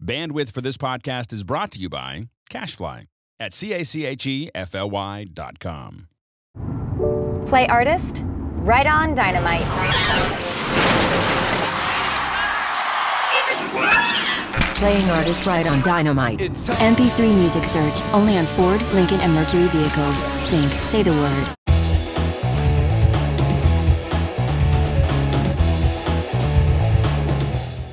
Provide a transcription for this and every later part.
Bandwidth for this podcast is brought to you by CashFly at CACHEFLY.com. Play artist, right on dynamite. Playing artist right on dynamite. MP3 music search, only on Ford, Lincoln, and Mercury vehicles. Sync, say the word.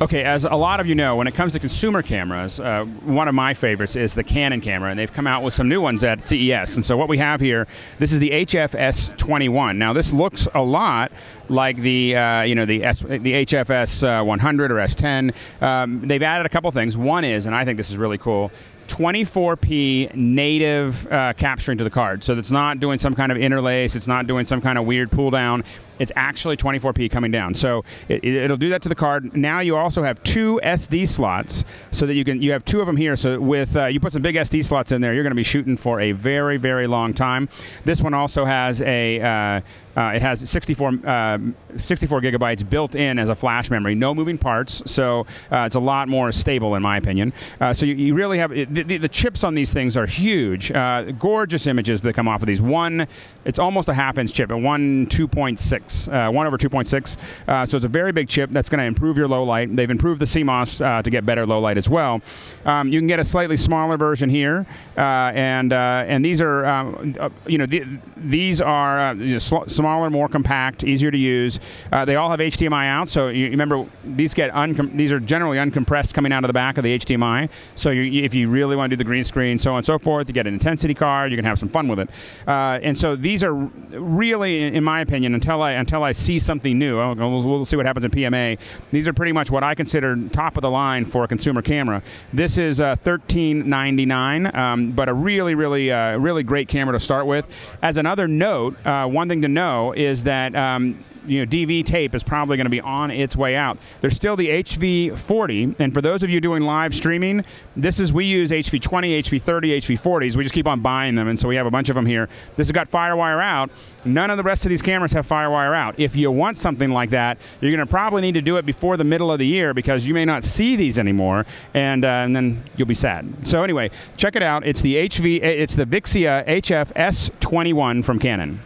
Okay, as a lot of you know, when it comes to consumer cameras, one of my favorites is the Canon camera, and they've come out with some new ones at CES. And so what we have here, this is the HF S21. Now this looks a lot like the HF S100 or S10. They've added a couple things. One is, and I think this is really cool, 24p native capturing to the card. So it's not doing some kind of interlace, it's not doing some kind of weird pull down. It's actually 24p coming down. So it'll do that to the card. Now you also have two SD slots so that you have two of them here. So with you put some big SD slots in there, you're going to be shooting for a very, very long time. This one also has a it has 64 gigabytes built in as a flash memory. No moving parts, so it's a lot more stable in my opinion. So you really have the chips on these things are huge. Gorgeous images that come off of these. It's almost a half-inch chip, at 1 over 2.6. So it's a very big chip that's going to improve your low light. They've improved the CMOS to get better low light as well. You can get a slightly smaller version here, and these are these are smaller, more compact, easier to use. They all have HDMI out, so you remember these are generally uncompressed coming out of the back of the HDMI. So if you really want to do the green screen, so on and so forth, you get an intensity card, you can have some fun with it. And so these are really, in my opinion, until I see something new, we'll see what happens in PMA. These are pretty much what I consider top of the line for a consumer camera. This is $13.99, but a really great camera to start with. As another note, one thing to know is that DV tape is probably going to be on its way out. There's still the HV40, and for those of you doing live streaming, we use HV20, HV30, HV40s. We just keep on buying them, and so we have a bunch of them here. This has got FireWire out. None of the rest of these cameras have FireWire out. If you want something like that, you're going to probably need to do it before the middle of the year because you may not see these anymore, and then you'll be sad. So anyway, check it out. It's the VIXIA HF S21 from Canon.